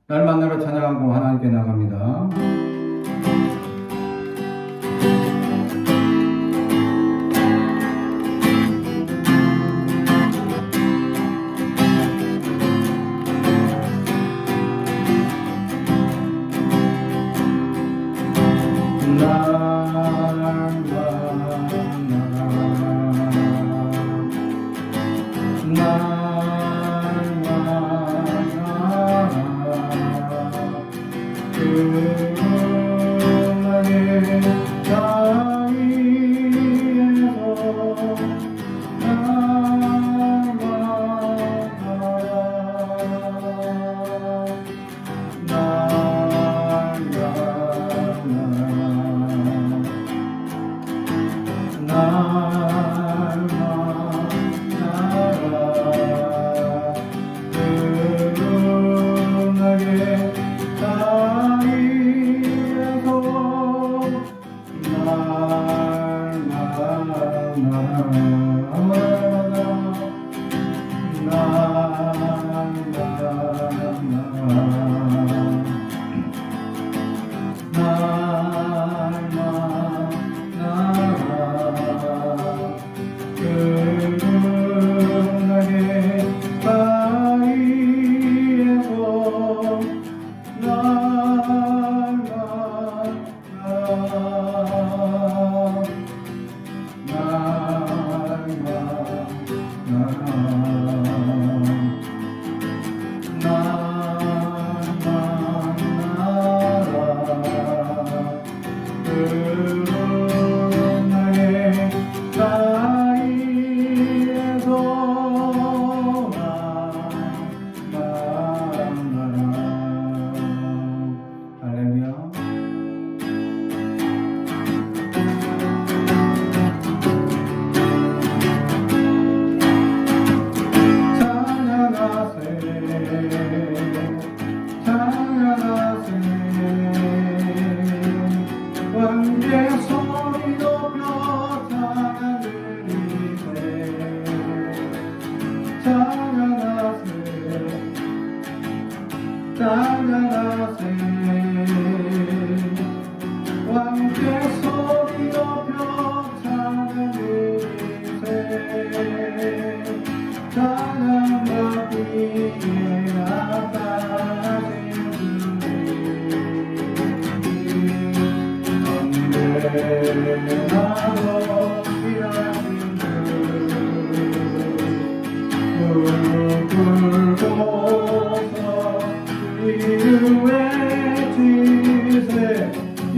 날 만나러 찬양하고 하나님께 나갑니다.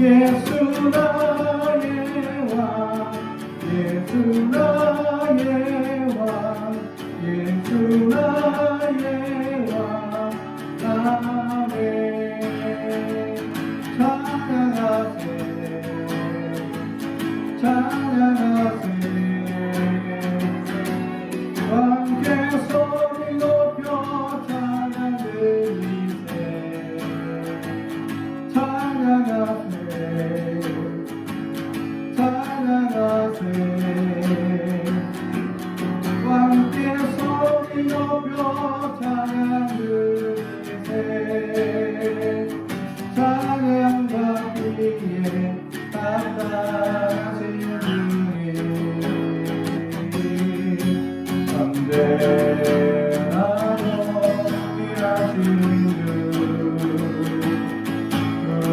예수 나의 왕, 예수 나의 왕, 예수 나의 왕, 아멘. 찬양하세, 찬양하세. 함께 소리 높여 찬양 드리세. 찬양하세, 찬양하세. 함께 소리 높여 찬양 드리세. 찬양 받기에 합당하신 주님, 언제나도 일하신 주,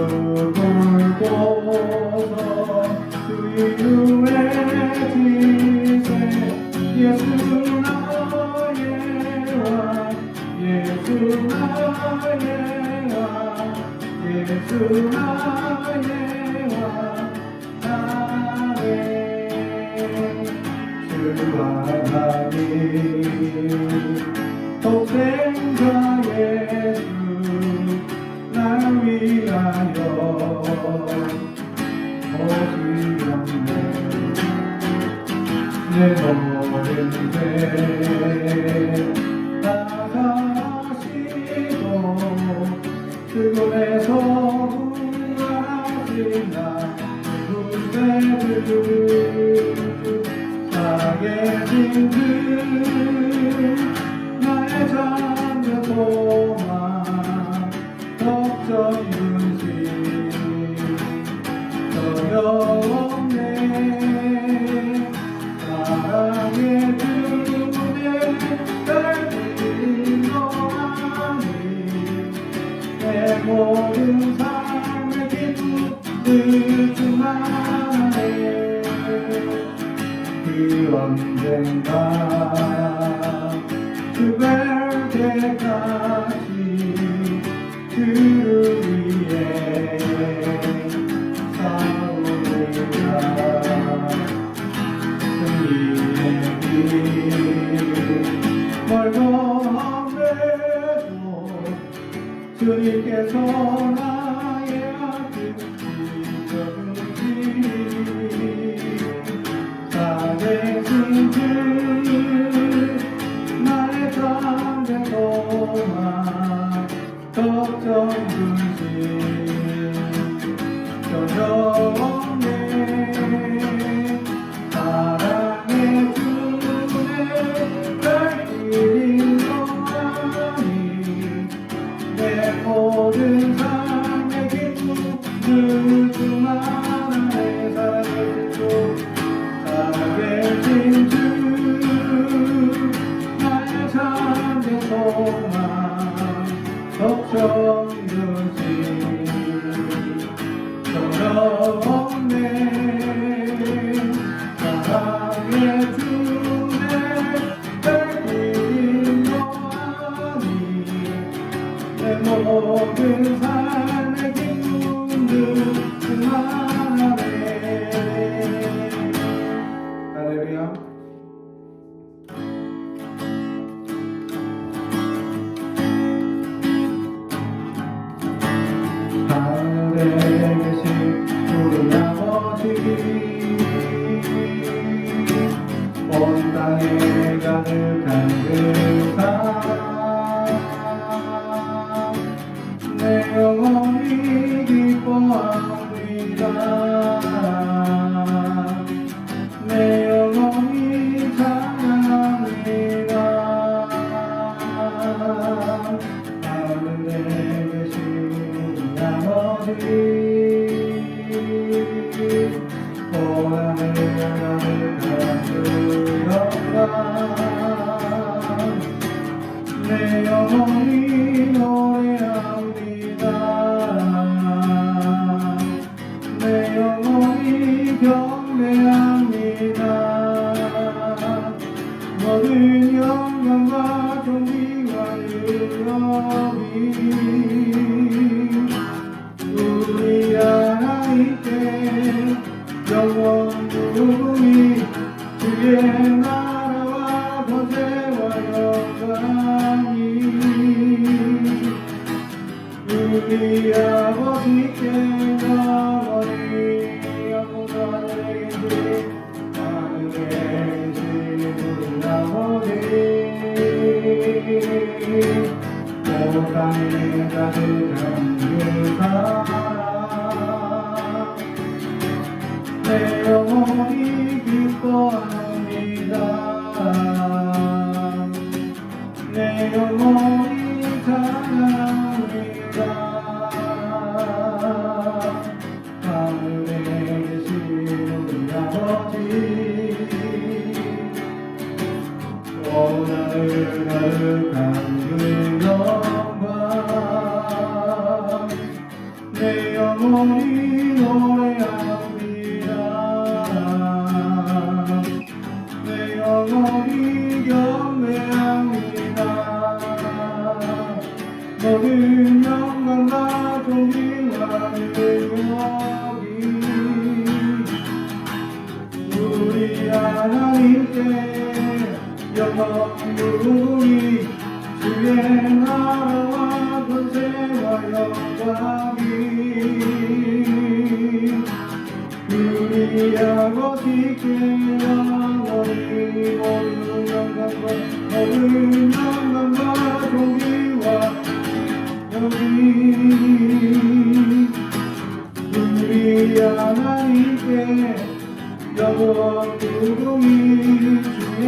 굴고서 주 이름에 지세. 예수 나의 왕, 예수 나의 왕, 예수 나의 왕, 아멘. 주 하나님 독생자 예수 날 위하여 오시었네. 내 모든 죄 나가시고 죽음에서 구하신 나 구세주, 사랑의 진주 나의 참된 소망 걱정분심 전혀 없네 사랑의 주문에 달린 너만이 내 모든 삶의 기쁨을 주만해 그 언젠가 그댈 때까지 그를 위해 싸우리라 승리의 길 멀건데도 주님께서 나의 앞을 지켜주시니 살아계신 주 나의 삶의 소망 걱정 분심 전혀 없네 사랑의 주문에 달린 너만이 내 모든 삶의 기쁨을 주만하네 살아계신 주 나의 삶의 소망 걱정 분심 전혀 없네 사랑의 주에 달린 너만이 내 모든 삶의 기쁨을 주만하네 할렐루야 하늘에 계신 우리 아버지 온 땅에 가득한 그 사랑 내 영혼이 기뻐합니다 내 영혼이 찬양합니다 하늘에 계신 아버지 고난을 가득한 그 영광 내 영혼이 노래합니다 내 영혼이 경배합니다 모든 영광과 존귀와 능력이 우리 하나님께 영원히 주의 나라와 권세와 영광이 우리 아버지께 영원히 영원히 하늘에 계신 우리 아버지 온 땅에 가득한 그 사랑 내 영혼이 기뻐합니다 내 영혼이 찬양합니다 하늘에 계신 우리 아버지 오늘 가득한 그 영광 내 영혼이 노래합니다 내 영혼이 경배합니다 모든 영광과 존귀와 능력이 우리 하나님께 영원히 주의 나라와 권세와 영광이 우리 아버지께 영원히 모든 영광과 존귀와 여기 우리 하나님께 영원히 주의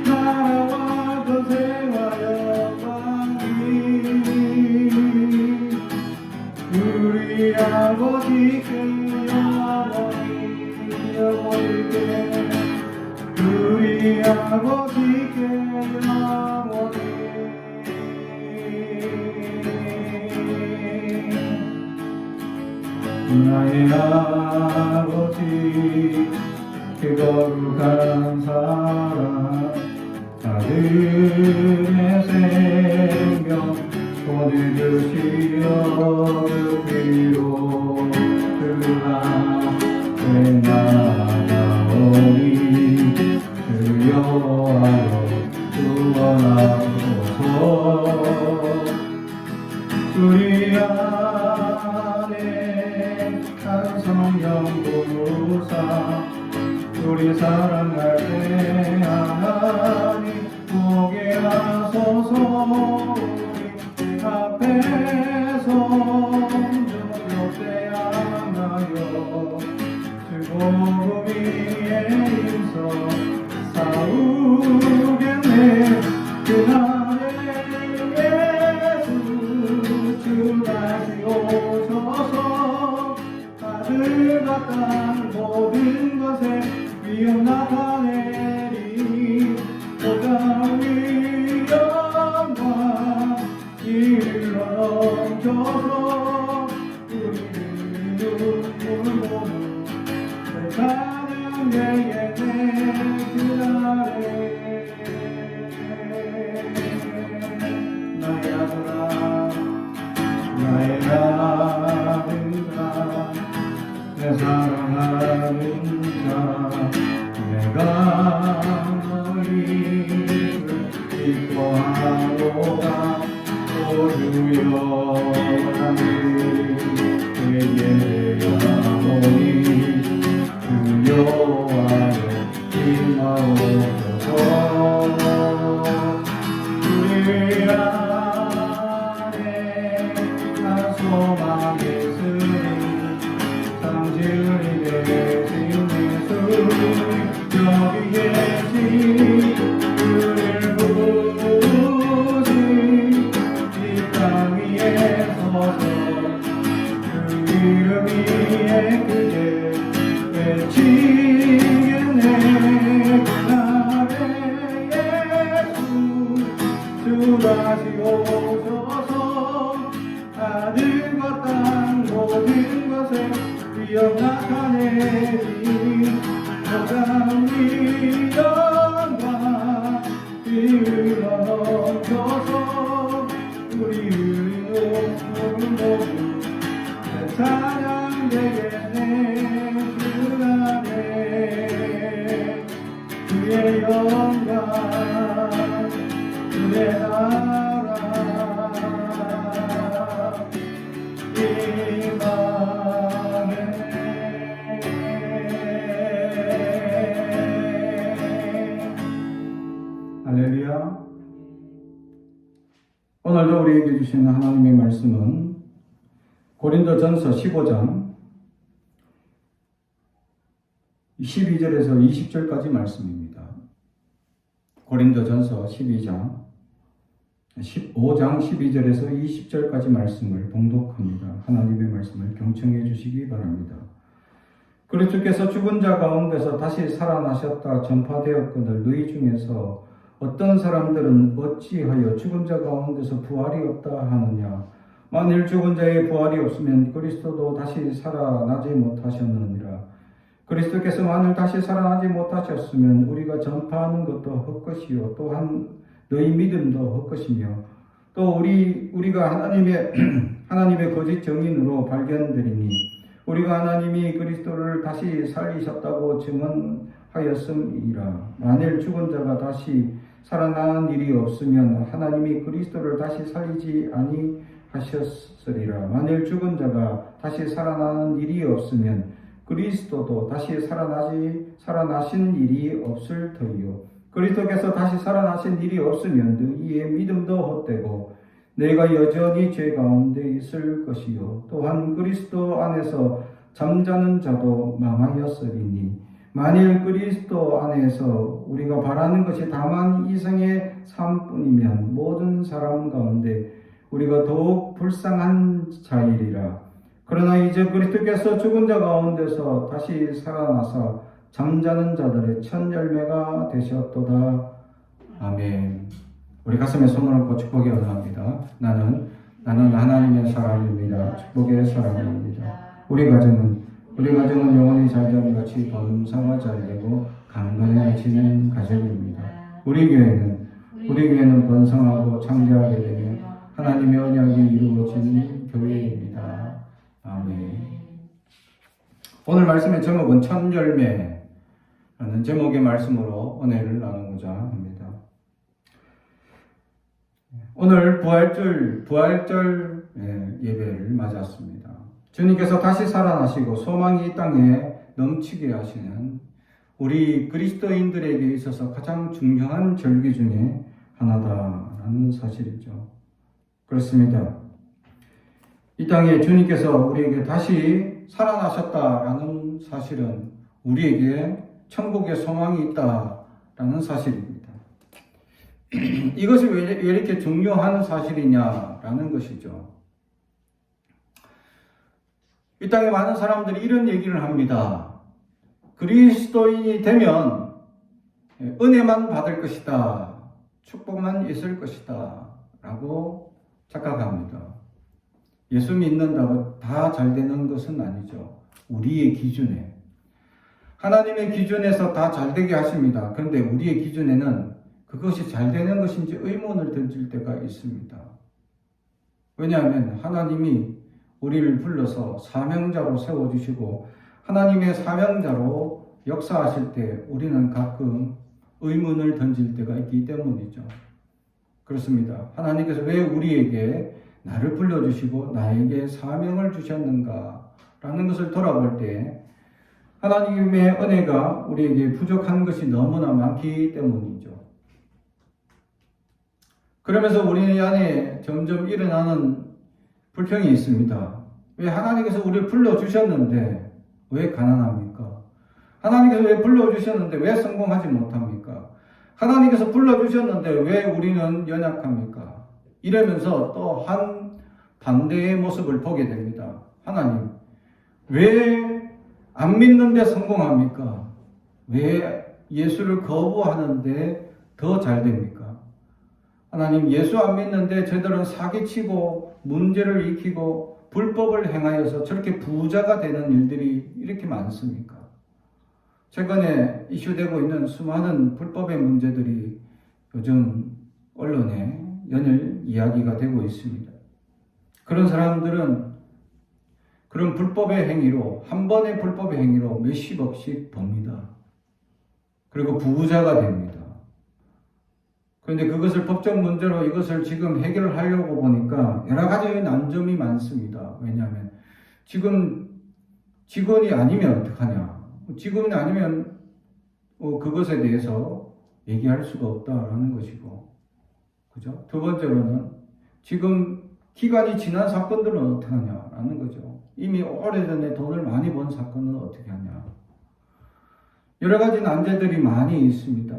나라와 권세와 영광이 아버지께 영원히 나의 아버지 그 거룩한 사랑 아들의 생명 보내주시어 그 피로 그가 나가오니 그 여호와여 구원하소서 우리 안에 한 성령 보사 우리 사랑할 때 하나님 보게 하소서 우리 앞에서 옆에 안하여 주복음 위에 힘써 싸우겠네 그날에 예수 주 다시 오셔서 하늘과 땅 모든 것에 위엄 나타내리 보다 위엄과 일러 넘쳐서 우리는 눈물 보는 찬양 내게 내 그날에 나의 아들아 나의 아들아 내 사랑하는 자 내가 너희를 기뻐하노라 오 주여 내게 하오니 주 여호와여 임하옵소서 우리 안에 한 소망이 있으니 상실이 계신 예수 여기 계신 그를 부르시 이 땅 위에 서서 그 이름 위에 크게 외치겠네 그날에 예수 주 다시 오셔서 하늘과 땅 모든 것에 위엄 나타내리 보다 위엄과 비밀로 넘쳐서 우리 눈물 모두 내 찬양 되겠네 그날에 주의 영광 주의 나라 할렐루야. 오늘도 우리에게 주시는 하나님의 말씀은 고린도전서 15장 12절에서 20절까지 말씀입니다. 고린도전서 15장 12절에서 20절까지 말씀을 봉독합니다. 하나님의 말씀을 경청해 주시기 바랍니다. 그리스도께서 죽은 자 가운데서 다시 살아나셨다 전파되었거늘 너희 중에서 어떤 사람들은 어찌하여 죽은 자 가운데서 부활이 없다 하느냐. 만일 죽은 자의 부활이 없으면 그리스도도 다시 살아나지 못하셨느니라. 그리스도께서 만일 다시 살아나지 못하셨으면 우리가 전파하는 것도 헛것이요 또한 너희 믿음도 헛것이며 또 우리가 하나님의 거짓 증인으로 발견되리니 우리가 하나님이 그리스도를 다시 살리셨다고 증언하였음이라. 만일 죽은 자가 다시 살아나는 일이 없으면 하나님이 그리스도를 다시 살리지 아니하셨으리라. 만일 죽은 자가 다시 살아나는 일이 없으면 그리스도도 다시 살아나신 일이 없을 터이요. 그리스도께서 다시 살아나신 일이 없으면 너희의 믿음도 헛되고 내가 여전히 죄 가운데 있을 것이요. 또한 그리스도 안에서 잠자는 자도 망하였으리니 만일 그리스도 안에서 우리가 바라는 것이 다만 이생의 삶뿐이면 모든 사람 가운데 우리가 더욱 불쌍한 자이리라. 그러나 이제 그리스도께서 죽은 자 가운데서 다시 살아나사 잠자는 자들의 첫 열매가 되셨도다. 아멘. 우리 가슴에 손을 얹고 축복의 언어합니다. 나는 하나님의 사람입니다. 축복의 사람입니다. 우리 가정은 영원히 잘되는 같이 범사가 잘되고 강건해지는 가정입니다. 우리 교회는 번성하고 창대하게 되며 하나님의 언약이 이루어지는 교회입니다. 아멘. 오늘 말씀의 제목은 첫 열매라는 제목의 말씀으로 은혜를 나누고자 합니다. 오늘 부활절 예배를 맞았습니다. 주님께서 다시 살아나시고 소망이 이 땅에 넘치게 하시는 우리 그리스도인들에게 있어서 가장 중요한 절기 중에 하나다라는 사실이죠. 그렇습니다. 이 땅에 주님께서 우리에게 다시 살아나셨다라는 사실은 우리에게 천국의 소망이 있다라는 사실입니다. 이것이 왜 이렇게 중요한 사실이냐라는 것이죠. 이 땅에 많은 사람들이 이런 얘기를 합니다. 그리스도인이 되면 은혜만 받을 것이다. 축복만 있을 것이다. 라고 착각합니다. 예수 믿는다고 다 잘 되는 것은 아니죠. 우리의 기준에. 하나님의 기준에서 다 잘 되게 하십니다. 그런데 우리의 기준에는 그것이 잘 되는 것인지 의문을 던질 때가 있습니다. 왜냐하면 하나님이 우리를 불러서 사명자로 세워주시고 하나님의 사명자로 역사하실 때 우리는 가끔 의문을 던질 때가 있기 때문이죠. 그렇습니다. 하나님께서 왜 우리에게 나를 불러주시고 나에게 사명을 주셨는가 라는 것을 돌아볼 때 하나님의 은혜가 우리에게 부족한 것이 너무나 많기 때문이죠. 그러면서 우리 안에 점점 일어나는 불평이 있습니다. 왜 하나님께서 우리를 불러주셨는데 왜 가난합니까? 하나님께서 왜 불러주셨는데 왜 성공하지 못합니까? 하나님께서 불러주셨는데 왜 우리는 연약합니까? 이러면서 또 한 반대의 모습을 보게 됩니다. 하나님, 왜 안 믿는데 성공합니까? 왜 예수를 거부하는데 더 잘 됩니까? 하나님, 예수 안 믿는데 저들은 사기치고 문제를 일으키고 불법을 행하여서 저렇게 부자가 되는 일들이 이렇게 많습니까? 최근에 이슈되고 있는 수많은 불법의 문제들이 요즘 언론에 연일 이야기가 되고 있습니다. 그런 사람들은 그런 불법의 행위로, 한 번의 불법의 행위로 몇십억씩 법니다. 그리고 부자가 됩니다. 그런데 그것을 법적 문제로 이것을 지금 해결을 하려고 보니까 여러 가지 난점이 많습니다. 왜냐하면 지금 직원이 아니면 어떡하냐. 직원이 아니면 그것에 대해서 얘기할 수가 없다라는 것이고, 그죠? 두 번째로는 지금 기간이 지난 사건들은 어떻게 하냐라는 거죠. 이미 오래전에 돈을 많이 번 사건은 어떻게 하냐. 여러 가지 난제들이 많이 있습니다.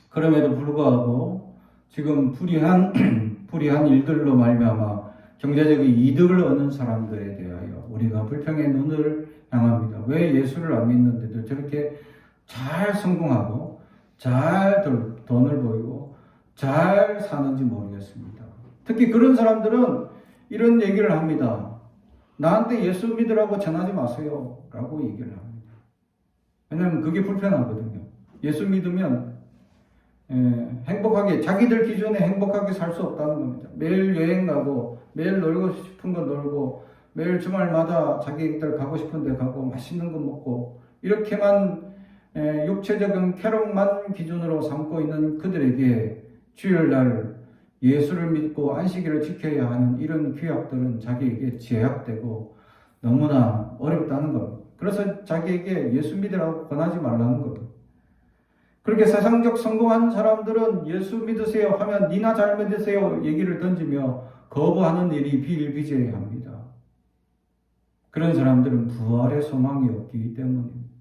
그럼에도 불구하고 지금 불의한 일들로 말미암아 경제적인 이득을 얻는 사람들에 대하여 우리가 불평의 눈을 향합니다. 왜 예수를 안 믿는데도 저렇게 잘 성공하고 잘 돈을 벌고 잘 사는지 모르겠습니다. 특히 그런 사람들은 이런 얘기를 합니다. 나한테 예수 믿으라고 전하지 마세요 라고 얘기를 합니다. 왜냐하면 그게 불편하거든요. 예수 믿으면 행복하게, 자기들 기준에 행복하게 살 수 없다는 겁니다. 매일 여행 가고 매일 놀고 싶은 거 놀고 매일 주말마다 자기들 가고 싶은 데 가고 맛있는 거 먹고 이렇게만 육체적인 쾌락만 기준으로 삼고 있는 그들에게 주일날 예수를 믿고 안식일을 지켜야 하는 이런 규약들은 자기에게 제약되고 너무나 어렵다는 겁니다. 그래서 자기에게 예수 믿으라고 권하지 말라는 겁니다. 그렇게 세상적 성공한 사람들은 예수 믿으세요 하면 니나 잘 믿으세요 얘기를 던지며 거부하는 일이 비일비재합니다. 그런 사람들은 부활의 소망이 없기 때문입니다.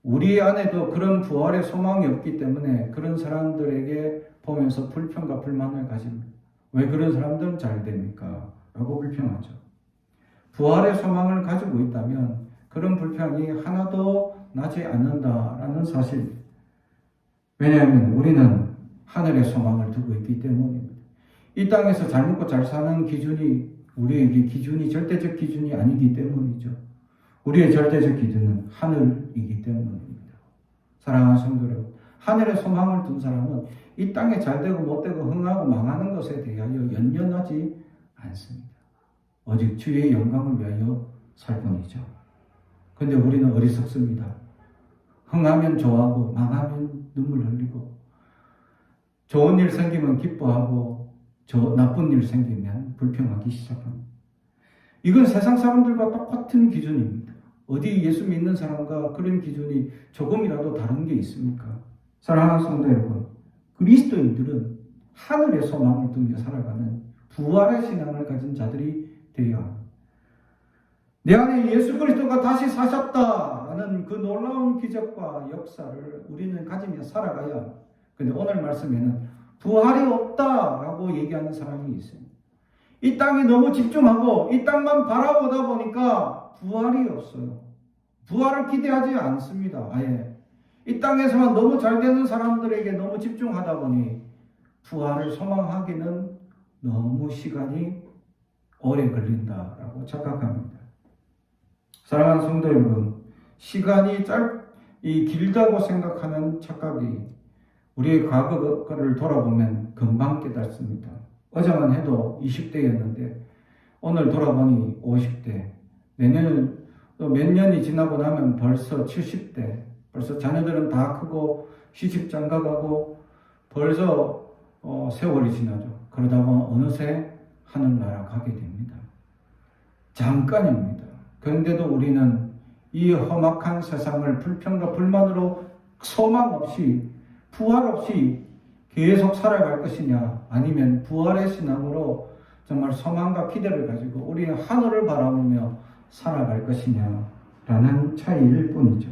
우리 안에도 그런 부활의 소망이 없기 때문에 그런 사람들에게 보면서 불평과 불만을 가집니다. 왜 그런 사람들은 잘 됩니까? 라고 불평하죠. 부활의 소망을 가지고 있다면 그런 불평이 하나도 나지 않는다라는 사실. 왜냐하면 우리는 하늘의 소망을 두고 있기 때문입니다. 이 땅에서 잘 먹고 잘 사는 기준이 우리에게 기준이 절대적 기준이 아니기 때문이죠. 우리의 절대적 기준은 하늘이기 때문입니다. 사랑하는 성도 여러분, 하늘의 소망을 둔 사람은 이 땅에 잘되고 못되고 흥하고 망하는 것에 대하여 연연하지 않습니다. 오직 주의 영광을 위하여 살 뿐이죠. 근데 우리는 어리석습니다. 흥하면 좋아하고 망하면 눈물 흘리고 좋은 일 생기면 기뻐하고 나쁜 일 생기면 불평하기 시작합니다. 이건 세상 사람들과 똑같은 기준입니다. 어디 예수 믿는 사람과 그런 기준이 조금이라도 다른 게 있습니까? 사랑하는 성도 여러분, 그리스도인들은 하늘의 소망을 두며 살아가는 부활의 신앙을 가진 자들이 되어야 합니다. 내 안에 예수 그리스도가 다시 사셨다라는 그 놀라운 기적과 역사를 우리는 가지며 살아가야 합니다. 그런데 오늘 말씀에는 부활이 없다라고 얘기하는 사람이 있습니다. 이 땅에 너무 집중하고 이 땅만 바라보다 보니까 부활이 없어요. 부활을 기대하지 않습니다. 아예. 이 땅에서만 너무 잘 되는 사람들에게 너무 집중하다 보니 부활을 소망하기는 너무 시간이 오래 걸린다라고 착각합니다. 사랑하는 성도 여러분, 시간이 길다고 생각하는 착각이 우리의 과거를 돌아보면 금방 깨닫습니다. 어제만 해도 20대였는데 오늘 돌아보니 50대, 내년 또 몇 년이 지나고 나면 벌써 70대, 벌써 자녀들은 다 크고 시집 장가가고 벌써 세월이 지나죠. 그러다 보면 어느새 하늘나라 가게 됩니다. 잠깐입니다. 그런데도 우리는 이 험악한 세상을 불평과 불만으로 소망 없이 부활 없이 계속 살아갈 것이냐, 아니면 부활의 신앙으로 정말 소망과 기대를 가지고 우리의 하늘을 바라보며 살아갈 것이냐라는 차이일 뿐이죠.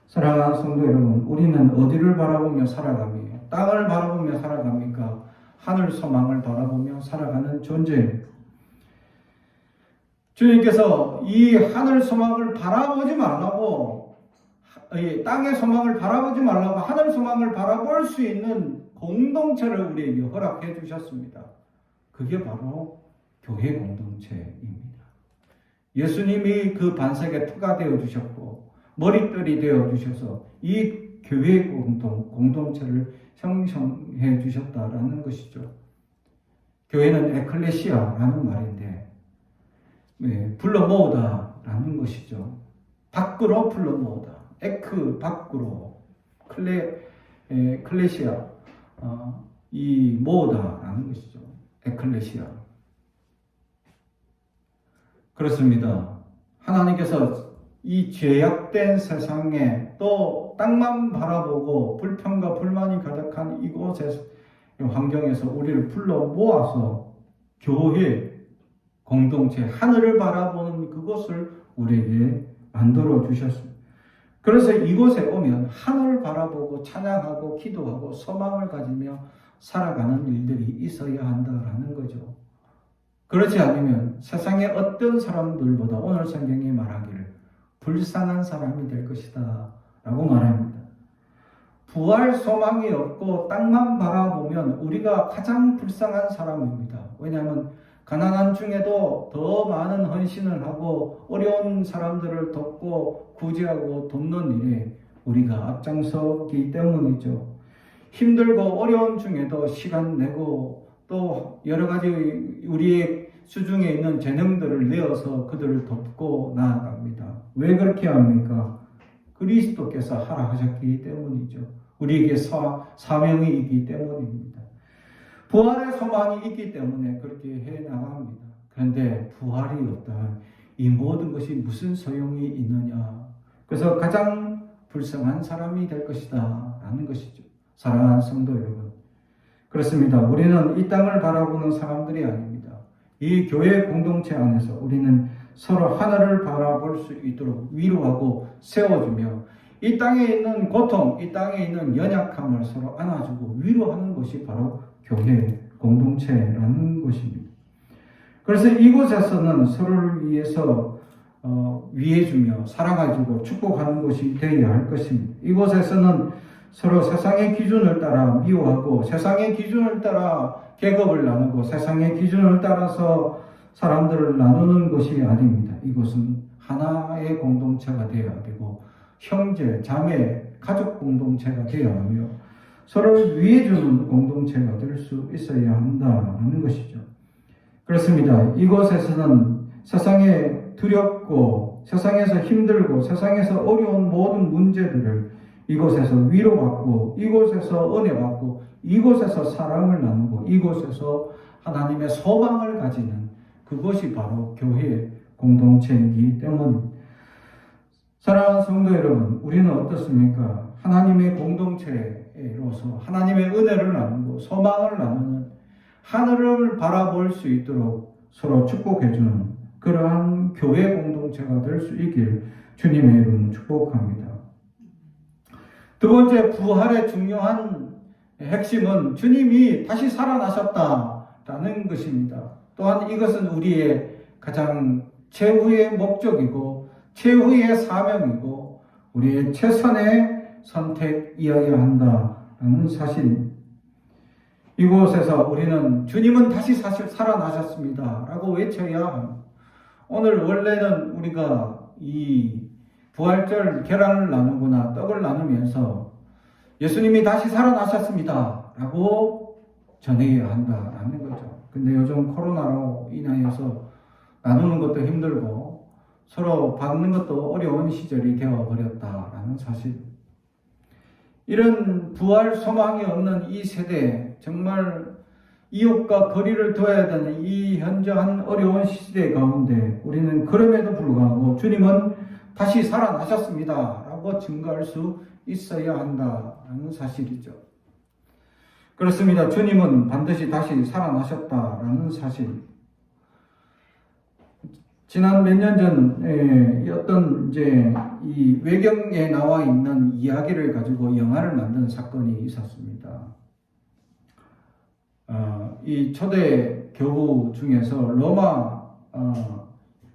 사랑하는 성도 여러분, 우리는 어디를 바라보며 살아가며 땅을 바라보며 살아갑니까? 하늘 소망을 바라보며 살아가는 존재입니다. 주님께서 이 하늘 소망을 바라보지 말라고, 이 땅의 소망을 바라보지 말라고 하늘 소망을 바라볼 수 있는 공동체를 우리에게 허락해 주셨습니다. 그게 바로 교회 공동체입니다. 예수님이 그 반석에 터가 되어 주셨고 머릿돌이 되어 주셔서 이 교회 공동체를 형성해 주셨다라는 것이죠. 교회는 에클레시아라는 말인데 불러 모으다라는 것이죠. 밖으로 불러 모으다. 밖으로 클레시아 이 모으다라는 것이죠. 에클레시아. 그렇습니다. 하나님께서 이 죄악된 세상에 또 땅만 바라보고 불평과 불만이 가득한 이곳의 환경에서 우리를 불러 모아서 교회 공동체, 하늘을 바라보는 그곳을 우리에게 만들어 주셨습니다. 그래서 이곳에 오면 하늘을 바라보고 찬양하고 기도하고 소망을 가지며 살아가는 일들이 있어야 한다라는 거죠. 그렇지 않으면 세상의 어떤 사람들보다 오늘 성경이 말하기를 불쌍한 사람이 될 것이다 라고 말합니다. 부활 소망이 없고 땅만 바라보면 우리가 가장 불쌍한 사람입니다. 왜냐하면 가난한 중에도 더 많은 헌신을 하고 어려운 사람들을 돕고 구제하고 돕는 일에 우리가 앞장서기 때문이죠. 힘들고 어려운 중에도 시간 내고 또 여러 가지 우리의 수중에 있는 재능들을 내어서 그들을 돕고 나아갑니다. 왜 그렇게 합니까? 그리스도께서 하라 하셨기 때문이죠. 우리에게 사명이 있기 때문입니다. 부활의 소망이 있기 때문에 그렇게 해 나갑니다. 그런데 부활이 없다면 이 모든 것이 무슨 소용이 있느냐? 그래서 가장 불쌍한 사람이 될 것이다 라는 것이죠. 사랑하는 성도 여러분, 그렇습니다. 우리는 이 땅을 바라보는 사람들이 아닙니다. 이 교회 공동체 안에서 우리는 서로 하늘을 바라볼 수 있도록 위로하고 세워주며 이 땅에 있는 고통, 이 땅에 있는 연약함을 서로 안아주고 위로하는 것이 바로 교회 공동체라는 것입니다. 그래서 이곳에서는 서로를 위해서 위해주며 사랑해주고 축복하는 곳이 되어야 할 것입니다. 이곳에서는 서로 세상의 기준을 따라 미워하고 세상의 기준을 따라 계급을 나누고 세상의 기준을 따라서 사람들을 나누는 것이 아닙니다. 이곳은 하나의 공동체가 되어야 되고 형제, 자매, 가족 공동체가 되어야 하며 서로를 위해주는 공동체가 될 수 있어야 한다는 것이죠. 그렇습니다. 이곳에서는 세상에 두렵고 세상에서 힘들고 세상에서 어려운 모든 문제들을 이곳에서 위로받고 이곳에서 은혜받고 이곳에서 사랑을 나누고 이곳에서 하나님의 소망을 가지는 그것이 바로 교회의 공동체이기 때문입니다. 사랑하는 성도 여러분, 우리는 어떻습니까? 하나님의 공동체로서 하나님의 은혜를 나누고 소망을 나누는 하늘을 바라볼 수 있도록 서로 축복해주는 그러한 교회 공동체가 될 수 있길 주님의 이름으로 축복합니다. 두 번째, 부활의 중요한 핵심은 주님이 다시 살아나셨다라는 것입니다. 또한 이것은 우리의 가장 최후의 목적이고 최후의 사명이고 우리의 최선의 선택이어야 한다는 사실입니다. 이곳에서 우리는 주님은 다시 살아나셨습니다 라고 외쳐야 합니다. 오늘 원래는 우리가 이 부활절 계란을 나누거나 떡을 나누면서 예수님이 다시 살아나셨습니다 라고 전해야 한다라는 거죠. 근데 요즘 코로나로 인하여서 나누는 것도 힘들고 서로 받는 것도 어려운 시절이 되어버렸다라는 사실. 이런 부활 소망이 없는 이 세대, 정말 이웃과 거리를 둬야 되는 이 현저한 어려운 시대 가운데 우리는 그럼에도 불구하고 주님은 다시 살아나셨습니다 라고 증거할 수 있어야 한다는 사실이죠. 그렇습니다. 주님은 반드시 다시 살아나셨다라는 사실. 지난 몇 년 전에 어떤 이 외경에 나와 있는 이야기를 가지고 영화를 만든 사건이 있었습니다. 이 초대 교부 중에서 로마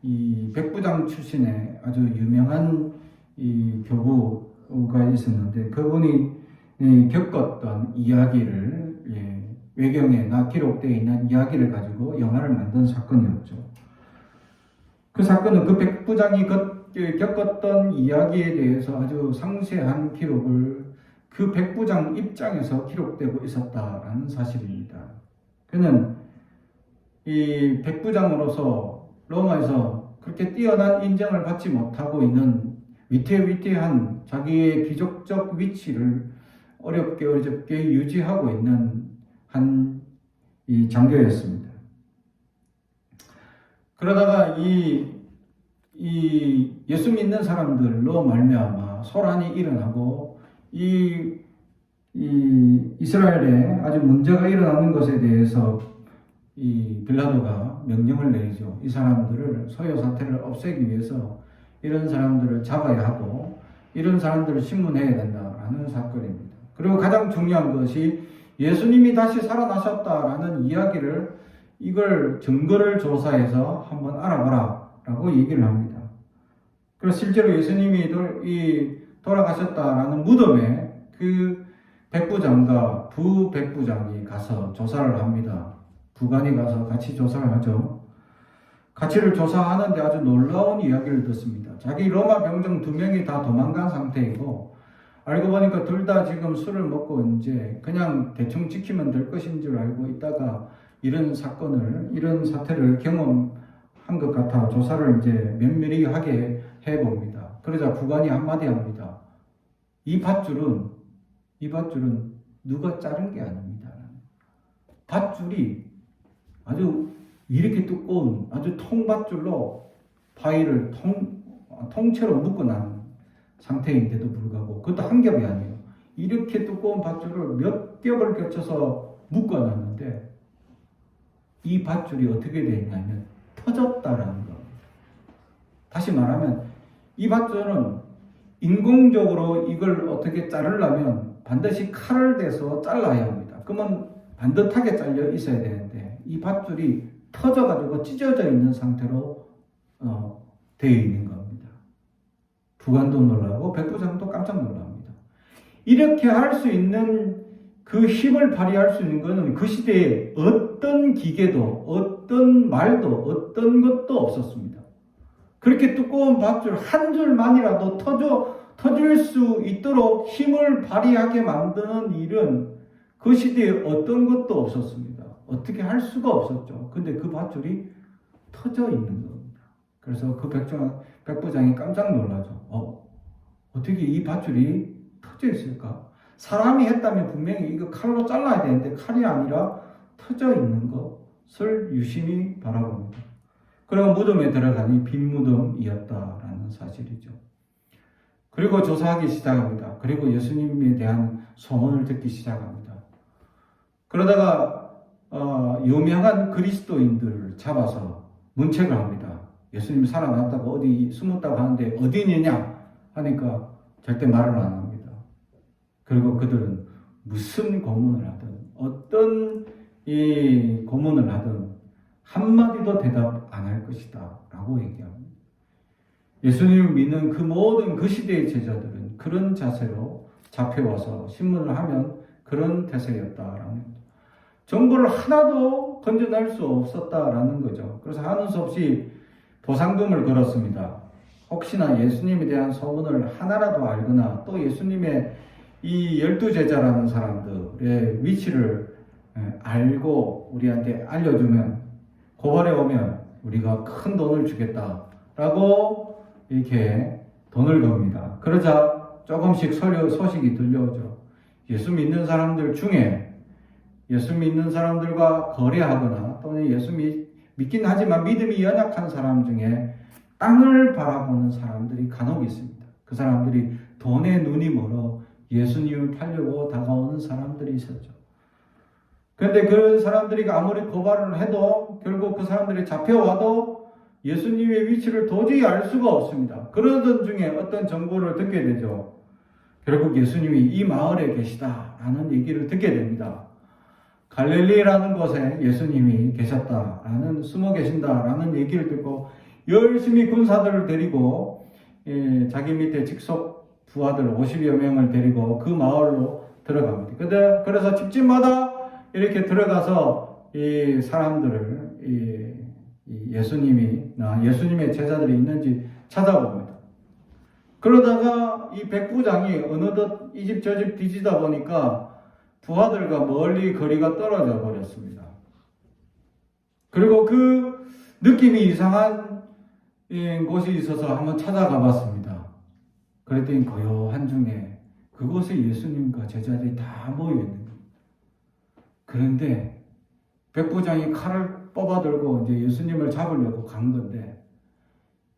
이 백부장 출신의 아주 유명한 이 교부가 있었는데 그분이 겪었던 이야기를 외경에 기록되어 있는 이야기를 가지고 영화를 만든 사건이었죠. 그 사건은 그 백부장이 겪었던 이야기에 대해서 아주 상세한 기록을 그 백부장 입장에서 기록되고 있었다라는 사실입니다. 그는 이 백부장으로서 로마에서 그렇게 뛰어난 인정을 받지 못하고 있는 위태위태한 자기의 귀족적 위치를 어렵게 유지하고 있는 한 이 장교였습니다. 그러다가 이 예수 믿는 사람들로 말미암아 소란이 일어나고 이 이스라엘에 아주 문제가 일어나는 것에 대해서 이 빌라도가 명령을 내리죠. 이 사람들을 소요 사태를 없애기 위해서 이런 사람들을 잡아야 하고 이런 사람들을 신문해야 된다라는 사건입니다. 그리고 가장 중요한 것이 예수님이 다시 살아나셨다라는 이야기를 이걸 증거를 조사해서 한번 알아봐라 라고 얘기를 합니다. 그래서 실제로 예수님이 돌아가셨다라는 무덤에 그 백부장과 부백부장이 가서 조사를 합니다. 부관이 가서 같이 조사를 하죠. 가치를 조사하는데 아주 놀라운 이야기를 듣습니다. 자기 로마 병정 2명이 다 도망간 상태이고 알고 보니까 둘 다 지금 술을 먹고 이제 그냥 대충 지키면 될 것인 줄 알고 있다가 이런 사태를 경험한 것 같아 조사를 이제 면밀히 하게 해봅니다. 그러자 부관이 한마디 합니다. 이 밧줄은 누가 자른 게 아닙니다. 밧줄이 아주 이렇게 두꺼운 아주 통밧줄로 바위를 통째로 묶어놓은 상태인데도 불구하고 그것도 한 겹이 아니에요. 이렇게 두꺼운 밧줄을 몇 겹을 겹쳐서 묶어놨는데 이 밧줄이 어떻게 되냐면 터졌다라는 겁니다. 다시 말하면 이 밧줄은 인공적으로 이걸 어떻게 자르려면 반드시 칼을 대서 잘라야 합니다. 그러면 반듯하게 잘려 있어야 되는데 이 밧줄이 터져가지고 찢어져 있는 상태로 되어 있는 겁니다. 부관도 놀라고 백부장도 깜짝 놀랍니다. 이렇게 할 수 있는 그 힘을 발휘할 수 있는 것은 그 시대에 어떤 기계도 어떤 말도 어떤 것도 없었습니다. 그렇게 두꺼운 밧줄 한 줄만이라도 터질 수 있도록 힘을 발휘하게 만드는 일은 그 시대에 어떤 것도 없었습니다. 어떻게 할 수가 없었죠. 근데 그 밧줄이 터져 있는 겁니다. 그래서 그 백부장이 깜짝 놀라죠. 어떻게 이 밧줄이 터져 있을까? 사람이 했다면 분명히 이거 칼로 잘라야 되는데 칼이 아니라 터져 있는 것을 유심히 바라봅니다. 그리고 무덤에 들어가니 빈 무덤이었다라는 사실이죠. 그리고 조사하기 시작합니다. 그리고 예수님에 대한 소문을 듣기 시작합니다. 그러다가 유명한 그리스도인들을 잡아서 문책을 합니다. 예수님 살아났다고 어디 숨었다고 하는데 어디 있느냐 하니까 절대 말을 안 합니다. 그리고 그들은 무슨 고문을 하든 어떤 이 고문을 하든 한마디도 대답 안 할 것이다 라고 얘기합니다. 예수님을 믿는 그 모든 그 시대의 제자들은 그런 자세로 잡혀와서 신문을 하면 그런 태세였다라는 거죠. 정보를 하나도 건져낼 수 없었다라는 거죠. 그래서 하는 수 없이 보상금을 걸었습니다. 혹시나 예수님에 대한 소문을 하나라도 알거나 또 예수님의 이 12제자라는 사람들의 위치를 알고 우리한테 알려주면 고발해 오면 우리가 큰 돈을 주겠다라고 이렇게 돈을 겁니다. 그러자 조금씩 소식이 들려오죠. 예수 믿는 사람들 중에 예수 믿는 사람들과 거래하거나 또는 예수 믿긴 하지만 믿음이 연약한 사람 중에 땅을 바라보는 사람들이 간혹 있습니다. 그 사람들이 돈에 눈이 멀어 예수님을 팔려고 다가오는 사람들이 있었죠. 그런데 그 사람들이 아무리 고발을 해도 결국 그 사람들이 잡혀와도 예수님의 위치를 도저히 알 수가 없습니다. 그러던 중에 어떤 정보를 듣게 되죠. 결국 예수님이 이 마을에 계시다라는 얘기를 듣게 됩니다. 갈릴리라는 곳에 예수님이 계셨다라는 숨어 계신다라는 얘기를 듣고 열심히 군사들을 데리고 자기 밑에 직속 부하들 50여 명을 데리고 그 마을로 들어갑니다. 그래서 집집마다 이렇게 들어가서 이 사람들을 예수님의 제자들이 있는지 찾아봅니다. 그러다가 이 백부장이 어느덧 이 집 저 집 뒤지다 보니까 부하들과 멀리 거리가 떨어져 버렸습니다. 그리고 그 느낌이 이상한 곳이 있어서 한번 찾아가 봤습니다. 그랬더니 고요한 중에 그곳에 예수님과 제자들이 다 모여 있는 겁니다. 그런데 백부장이 칼을 뽑아들고 이제 예수님을 잡으려고 간 건데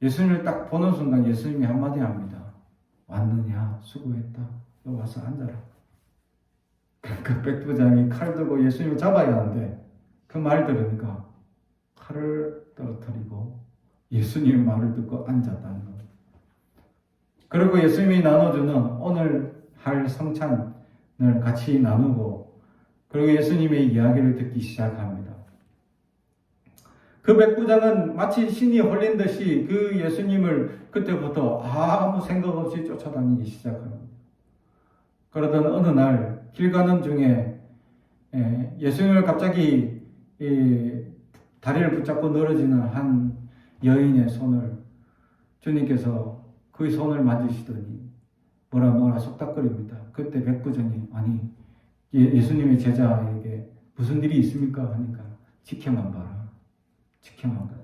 예수님을 딱 보는 순간 예수님이 한마디 합니다. 왔느냐? 수고했다. 너 와서 앉아라. 그 백부장이 칼 들고 예수님을 잡아야 하는데 그 말 들으니까 칼을 떨어뜨리고 예수님의 말을 듣고 앉았다는 겁니다. 그리고 예수님이 나눠주는 오늘 할 성찬을 같이 나누고 그리고 예수님의 이야기를 듣기 시작합니다. 그 백부장은 마치 신이 홀린 듯이 그 예수님을 그때부터 아무 생각 없이 쫓아다니기 시작합니다. 그러던 어느 날 길 가는 중에 예수님을 갑자기 다리를 붙잡고 늘어지는 한 여인의 손을 주님께서 그 손을 만지시더니 뭐라 속닥거립니다. 그때 백부장이 아니 예수님의 제자에게 무슨 일이 있습니까? 하니까 지켜만 봐라. 지켜만 봐라.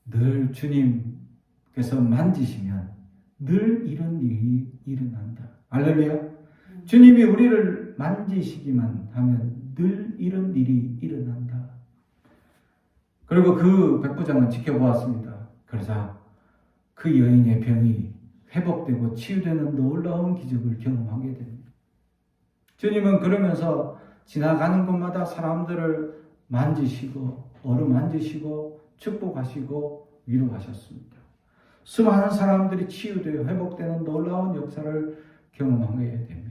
늘 주님께서 만지시면 늘 이런 일이 일어난다. 할렐루야. 주님이 우리를 만지시기만 하면 늘 이런 일이 일어난다. 그리고 그 백부장은 지켜보았습니다. 그러자 그 여인의 병이 회복되고 치유되는 놀라운 기적을 경험하게 됩니다. 주님은 그러면서 지나가는 곳마다 사람들을 만지시고 어루만지시고 축복하시고 위로하셨습니다. 수많은 사람들이 치유되어 회복되는 놀라운 역사를 경험하게 됩니다.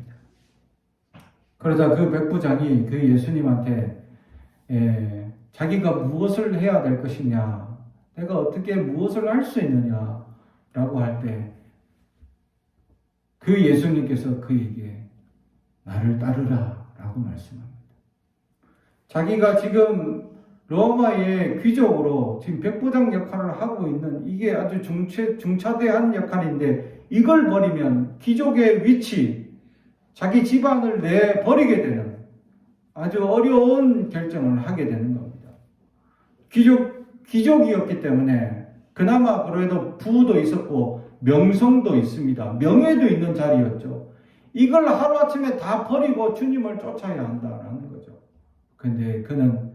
그러자 그 백부장이 그 예수님한테 자기가 무엇을 해야 될 것이냐 내가 어떻게 무엇을 할 수 있느냐라고 할 때 그 예수님께서 그에게 나를 따르라 라고 말씀합니다. 자기가 지금 로마의 귀족으로 지금 백부장 역할을 하고 있는 이게 아주 중차대한 역할인데 이걸 버리면 귀족의 위치, 자기 집안을 내버리게 되는 아주 어려운 결정을 하게 되는 겁니다. 귀족이었기 때문에 그나마 그래도 부도 있었고 명성도 있습니다. 명예도 있는 자리였죠. 이걸 하루아침에 다 버리고 주님을 쫓아야 한다라는 거죠. 근데 그는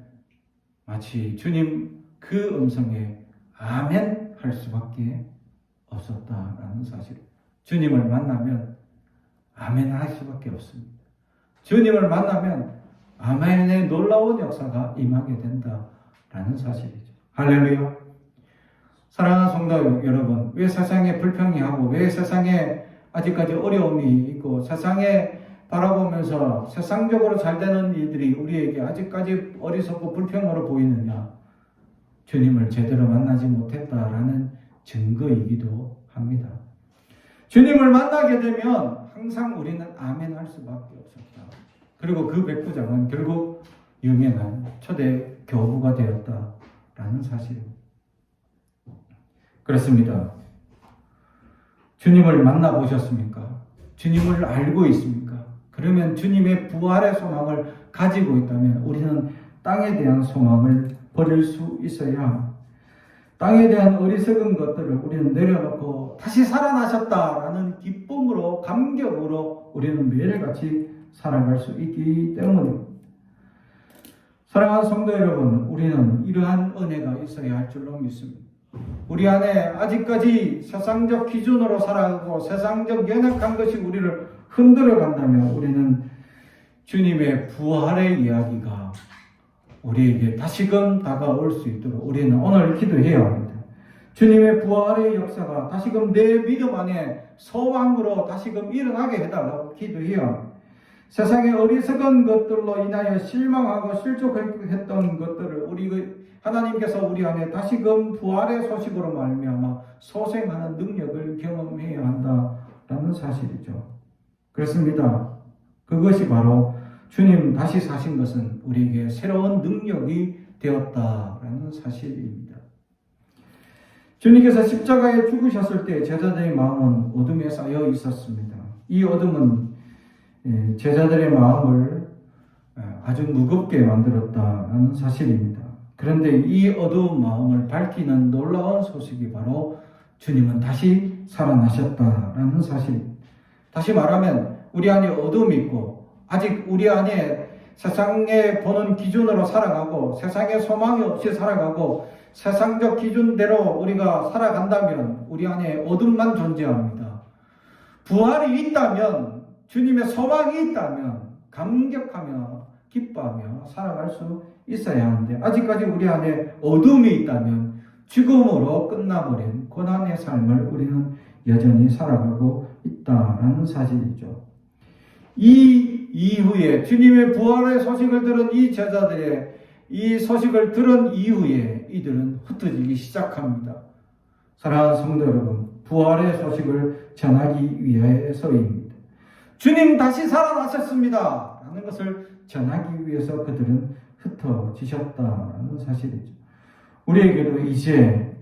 마치 주님 그 음성에 아멘 할 수밖에 없었다라는 사실. 주님을 만나면 아멘 할 수밖에 없습니다. 주님을 만나면 아멘의 놀라운 역사가 임하게 된다라는 사실이죠. 할렐루야. 사랑하는 성도 여러분, 왜 세상에 불평이 하고 왜 세상에 아직까지 어려움이 있고 세상에 바라보면서 세상적으로 잘 되는 일들이 우리에게 아직까지 어리석고 불평으로 보이느냐? 주님을 제대로 만나지 못했다라는 증거이기도 합니다. 주님을 만나게 되면 항상 우리는 아멘 할 수밖에 없었다. 그리고 그 백부장은 결국 유명한 초대 교부가 되었다라는 사실입니다. 그렇습니다. 주님을 만나보셨습니까? 주님을 알고 있습니까? 그러면 주님의 부활의 소망을 가지고 있다면 우리는 땅에 대한 소망을 버릴 수 있어야 합니다. 땅에 대한 어리석은 것들을 우리는 내려놓고 다시 살아나셨다라는 기쁨으로 감격으로 우리는 매일같이 살아갈 수 있기 때문입니다. 사랑하는 성도 여러분, 우리는 이러한 은혜가 있어야 할 줄로 믿습니다. 우리 안에 아직까지 세상적 기준으로 살아가고 세상적 연약한 것이 우리를 흔들어 간다면 우리는 주님의 부활의 이야기가 우리에게 다시금 다가올 수 있도록 우리는 오늘 기도해야 합니다. 주님의 부활의 역사가 다시금 내 믿음 안에 소망으로 다시금 일어나게 해달라고 기도해야 합니다. 세상의 어리석은 것들로 인하여 실망하고 실족했던 것들을 하나님께서 우리 안에 다시금 부활의 소식으로 말미암아 소생하는 능력을 경험해야 한다라는 사실이죠. 그렇습니다. 그것이 바로 주님 다시 사신 것은 우리에게 새로운 능력이 되었다라는 사실입니다. 주님께서 십자가에 죽으셨을 때 제자들의 마음은 어둠에 쌓여 있었습니다. 이 어둠은 제자들의 마음을 아주 무겁게 만들었다는 사실입니다. 그런데 이 어두운 마음을 밝히는 놀라운 소식이 바로 주님은 다시 살아나셨다라는 사실입니다. 다시 말하면 우리 안에 어둠이 있고 아직 우리 안에 세상에 보는 기준으로 살아가고 세상에 소망이 없이 살아가고 세상적 기준대로 우리가 살아간다면 우리 안에 어둠만 존재합니다. 부활이 있다면 주님의 소망이 있다면 감격하며 기뻐하며 살아갈 수 있어야 하는데 아직까지 우리 안에 어둠이 있다면 죽음으로 끝나버린 고난의 삶을 우리는 여전히 살아가고 있다라는 사실이죠. 이 이후에 주님의 부활의 소식을 들은 이 제자들의 이 소식을 들은 이후에 이들은 흩어지기 시작합니다. 사랑하는 성도 여러분, 부활의 소식을 전하기 위해서입니다. 주님 다시 살아나셨습니다 라는 것을 전하기 위해서 그들은 흩어지셨다라는 사실이죠. 우리에게도 이제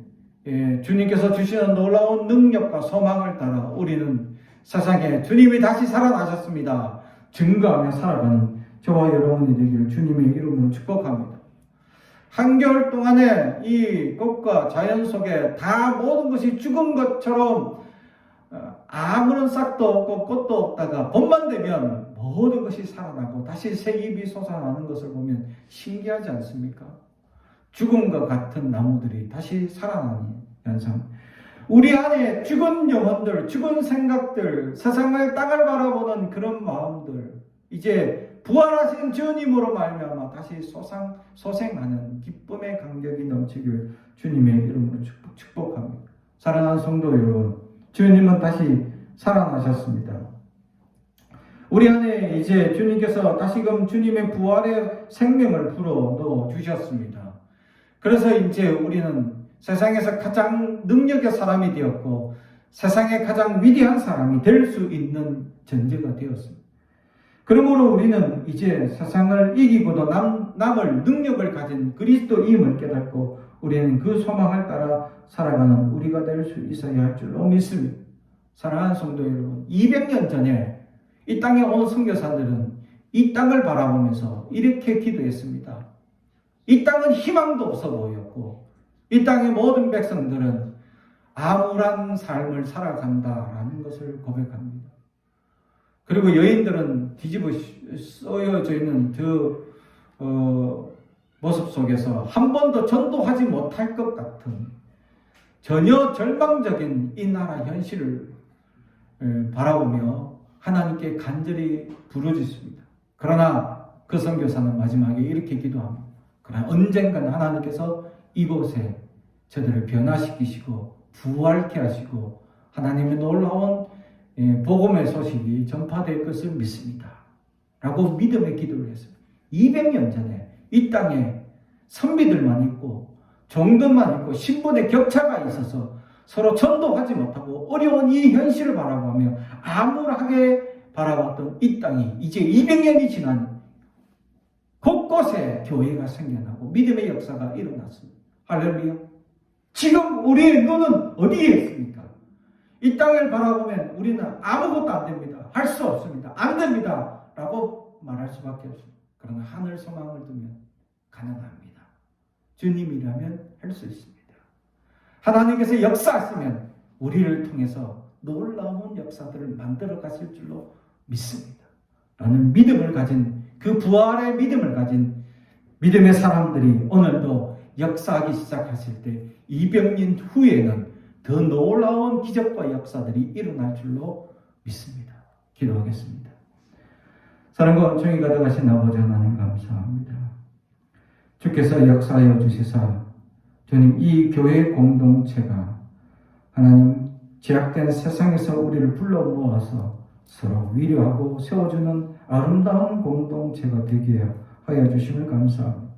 주님께서 주시는 놀라운 능력과 소망을 따라 우리는 세상에 주님이 다시 살아나셨습니다 증거하며 살아가는 저와 여러분이 되기를 주님의 이름으로 축복합니다. 한겨울 동안에 이 꽃과 자연 속에 다 모든 것이 죽은 것처럼 아무런 싹도 없고 꽃도 없다가 봄만 되면 모든 것이 살아나고 다시 새 잎이 솟아나는 것을 보면 신기하지 않습니까? 죽음과 같은 나무들이 다시 살아나는 현상. 우리 안에 죽은 영혼들, 죽은 생각들, 세상을 땅을 바라보는 그런 마음들 이제 부활하신 주님으로 말미암아 다시 소생하는 기쁨의 감격이 넘치길 주님의 이름으로 축복합니다. 사랑하는 성도 여러분, 주님은 다시 살아나셨습니다. 우리 안에 이제 주님께서 다시금 주님의 부활의 생명을 불어 넣어 주셨습니다. 그래서 이제 우리는 세상에서 가장 능력의 사람이 되었고 세상에 가장 위대한 사람이 될 수 있는 존재가 되었습니다. 그러므로 우리는 이제 세상을 이기고도 남을 능력을 가진 그리스도임을 깨닫고 우리는 그 소망을 따라 살아가는 우리가 될 수 있어야 할 줄로 믿습니다. 사랑하는 성도 여러분, 200년 전에 이 땅에 온 선교사들은 이 땅을 바라보면서 이렇게 기도했습니다. 이 땅은 희망도 없어 보였고 이 땅의 모든 백성들은 암울한 삶을 살아간다라는 것을 고백합니다. 그리고 여인들은 뒤집어 쓰여져 있는 모습 속에서 한 번도 전도하지 못할 것 같은 전혀 절망적인 이 나라 현실을 바라보며 하나님께 간절히 부르짖습니다. 그러나 그 선교사는 마지막에 이렇게 기도합니다. 그러나 언젠간 하나님께서 이곳에 저들을 변화시키시고 부활케 하시고 하나님의 놀라운 복음의 소식이 전파될 것을 믿습니다. 라고 믿음의 기도를 했습니다. 200년 전에 이 땅에 선비들만 있고 종들만 있고 신분의 격차가 있어서 서로 전도하지 못하고 어려운 이 현실을 바라보며 암울하게 바라봤던 이 땅이 이제 200년이 지난 곳곳에 교회가 생겨나고 믿음의 역사가 일어났습니다. 할렐루야. 지금 우리의 눈은 어디에 있습니까? 이 땅을 바라보면 우리는 아무것도 안 됩니다. 할 수 없습니다. 안 됩니다. 라고 말할 수밖에 없습니다. 그러나 하늘 소망을 두면 가능합니다. 주님이라면 할 수 있습니다. 하나님께서 역사하시면 우리를 통해서 놀라운 역사들을 만들어 가실 줄로 믿습니다. 라는 믿음을 가진 그 부활의 믿음을 가진 믿음의 사람들이 오늘도 역사하기 시작하실 때 200년 후에는 더 놀라운 기적과 역사들이 일어날 줄로 믿습니다. 기도하겠습니다. 사랑과 은총이 가득하신 아버지 하나님 감사합니다. 주께서 역사하여 주시사 주님 이 교회 공동체가 하나님 제약된 세상에서 우리를 불러 모아서 서로 위로하고 세워주는 아름다운 공동체가 되게 하여 주심을 감사합니다.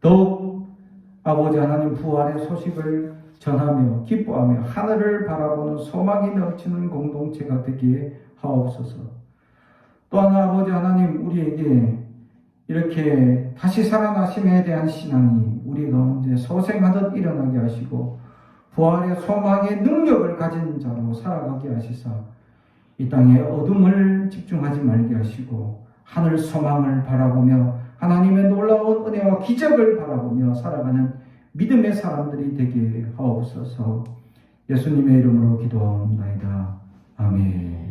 더욱 아버지 하나님 부활의 소식을 전하며 기뻐하며 하늘을 바라보는 소망이 넘치는 공동체가 되기에 하옵소서. 또 하나 아버지 하나님 우리에게 이렇게 다시 살아나심에 대한 신앙이 우리 가운데 소생하듯 일어나게 하시고 부활의 소망의 능력을 가진 자로 살아가게 하시사 이 땅의 어둠을 집중하지 말게 하시고 하늘 소망을 바라보며 하나님의 놀라운 은혜와 기적을 바라보며 살아가는 믿음의 사람들이 되게 하옵소서. 예수님의 이름으로 기도하옵나이다. 아멘.